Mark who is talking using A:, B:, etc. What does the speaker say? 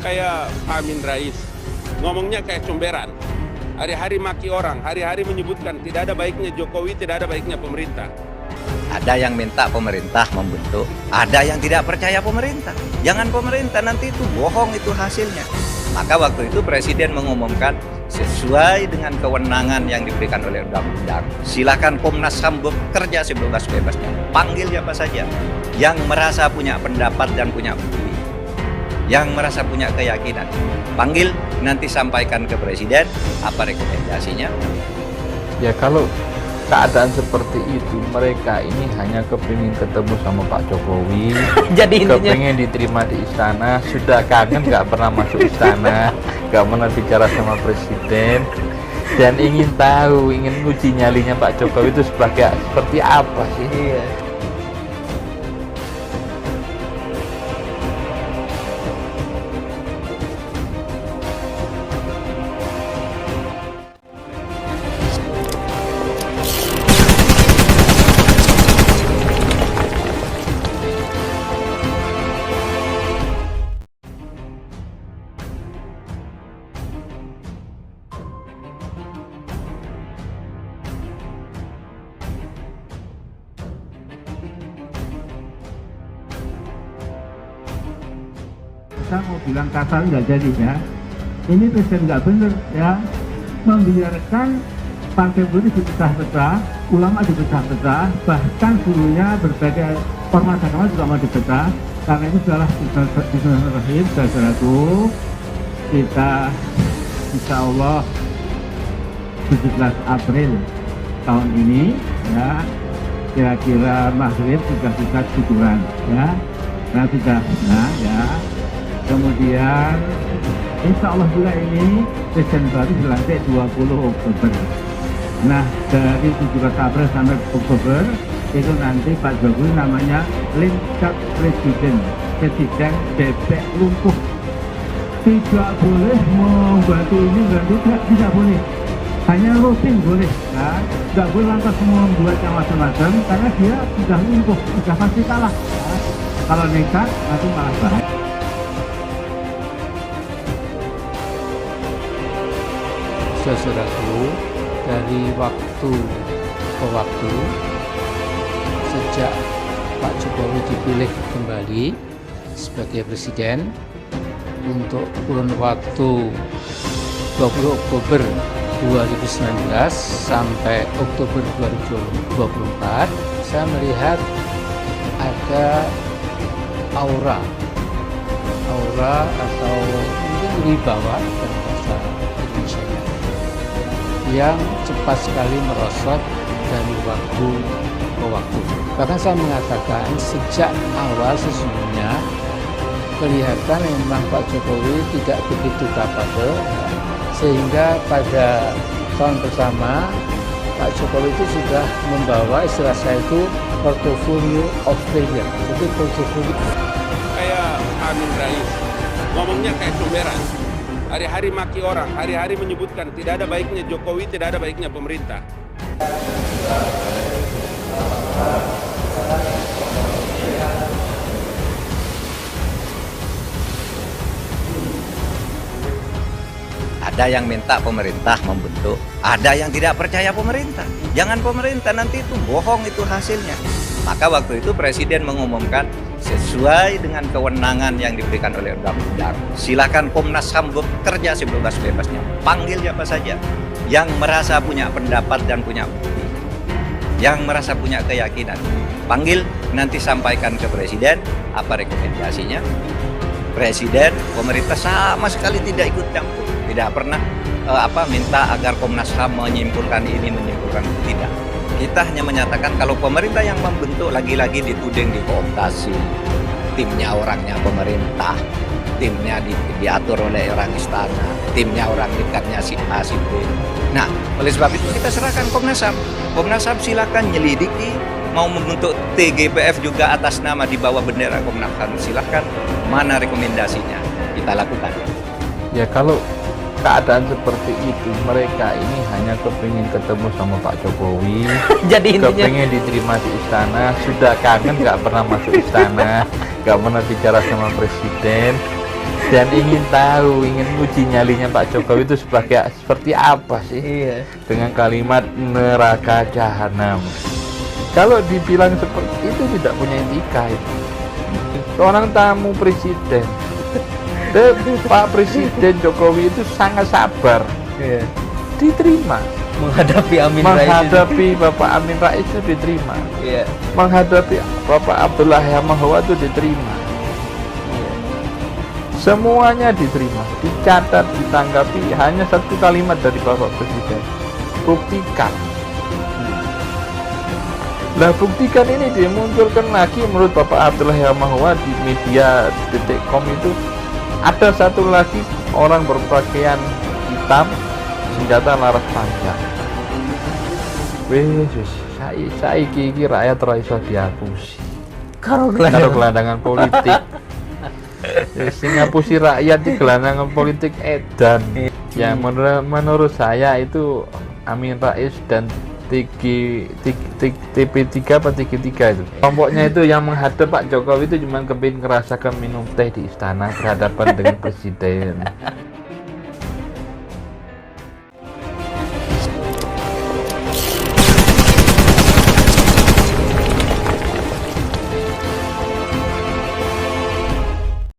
A: kayak Pak Amin Rais. Ngomongnya kayak comberan. Hari-hari maki orang, hari-hari menyebutkan tidak ada baiknya Jokowi, tidak ada baiknya pemerintah.
B: Ada yang minta pemerintah membentuk, ada yang tidak percaya pemerintah. Jangan pemerintah, nanti itu bohong itu hasilnya. Maka waktu itu Presiden mengumumkan sesuai dengan kewenangan yang diberikan oleh undang-undang. Silakan Komnas HAM bekerja sebebas-bebasnya. Panggil siapa saja yang merasa punya pendapat dan punya bukti, yang merasa punya keyakinan. Panggil, nanti sampaikan ke Presiden apa rekomendasinya.
C: Ya kalau keadaan seperti itu, mereka ini hanya kepingin ketemu sama Pak Jokowi.
D: Jadi intinya
C: kepingin diterima di istana, sudah kangen nggak pernah masuk istana, nggak pernah bicara sama Presiden, dan ingin tahu, ingin uji nyalinya Pak Jokowi itu seperti apa sih?
D: iya.
E: Saya mau bilang kasar nggak jadi ya. Ini presiden nggak bener ya, membiarkan partai politik dipecah-pecah, ulama dipecah-pecah, bahkan dulunya berbagai ormas agama juga mau dipecah. Karena itu adalah Bismillahirrahmanirrahim, saudaraku, kita insya Allah 17 April tahun ini ya, kira-kira maghrib sudah bisa syukuran ya, nah sudah ya. Kemudian insya Allah juga ini presiden baru dilantik 20 Oktober. Nah dari 17 April sampai Oktober itu nanti Pak Jokowi namanya Lincak Presiden bebek lumpuh. Tidak boleh membantu ini, membantu tidak boleh. Hanya rutin boleh, ya. Tidak boleh lantas membuat yang macam-macam karena dia sudah lumpuh, sudah pasti kalah. Ya. Kalau nekat nanti malah bahaya.
F: Saudaraku, dari waktu ke waktu sejak Pak Jokowi dipilih kembali sebagai presiden untuk kurun waktu 20 Oktober 2019 sampai Oktober 2024, saya melihat ada aura atau mungkin wibawa dalam bahasa Indonesia yang cepat sekali merosot dari waktu ke waktu. Bahkan saya mengatakan sejak awal sesungguhnya kelihatan memang Pak Jokowi tidak begitu kapabel, sehingga pada tahun pertama Pak Jokowi itu sudah membawa istilah saya itu portfolio of failure. Jadi portfolio
A: Kayak Pak Amin Rais. Ngomongnya kayak comberan. Hari-hari maki orang, hari-hari menyebutkan tidak ada baiknya Jokowi, tidak ada baiknya pemerintah.
B: Ada yang minta pemerintah membentuk, ada yang tidak percaya pemerintah. Jangan pemerintah, nanti itu bohong itu hasilnya. Maka waktu itu Presiden mengumumkan sesuai dengan kewenangan yang diberikan oleh undang-undang. Silakan Komnas HAM bekerja sebebas-bebasnya. Panggil siapa saja yang merasa punya pendapat dan punya bukti, yang merasa punya keyakinan. Panggil, nanti sampaikan ke Presiden apa rekomendasinya. Presiden, pemerintah sama sekali tidak ikut campur, tidak pernah minta agar Komnas HAM menyimpulkan ini, menyimpulkan itu, tidak. Kita hanya menyatakan kalau pemerintah yang membentuk lagi-lagi dituding dikooptasi, timnya orangnya pemerintah, timnya diatur oleh orang istana, timnya orang dekatnya si A, si B. Nah, oleh sebab itu kita serahkan Komnas HAM. Komnas HAM silakan nyelidiki, mau membentuk TGPF juga atas nama di bawah bendera Komnas HAM, silakan. Mana rekomendasinya kita lakukan.
C: Ya kalau keadaan seperti itu, mereka ini hanya kepingin ketemu sama Pak Jokowi.
D: Jadi intinya
C: kepingin diterima di istana, sudah kangen nggak pernah masuk istana, nggak pernah bicara sama Presiden, dan ingin tahu, ingin uji nyalinya Pak Jokowi itu seperti apa sih dengan kalimat neraka jahanam. Kalau dibilang seperti itu tidak punya etika itu. Seorang tamu presiden. Dan Pak Presiden Jokowi itu sangat sabar. Diterima. Menghadapi Bapak Amin Rais itu diterima. Menghadapi Bapak Abdullah Yamaha itu diterima. Semuanya diterima, dicatat, ditanggapi. Hanya satu kalimat dari Bapak Presiden, buktikan. Nah, buktikan ini dimunculkan lagi menurut Bapak Abdullah Yamaha di media .com itu. Ada satu lagi orang berpakaian hitam, senjata laras panjang. Wes, saiki iki rakyat ora iso diapusi. Karo gelandangan politik. Sing ngapusi rakyat di gelandangan politik edan. Ya menurut saya itu Amin Rais dan TP3 apa TP3 itu kelompoknya itu yang menghadap Pak Jokowi itu cuma kepingin ngerasakan minum teh di istana berhadapan dengan presiden.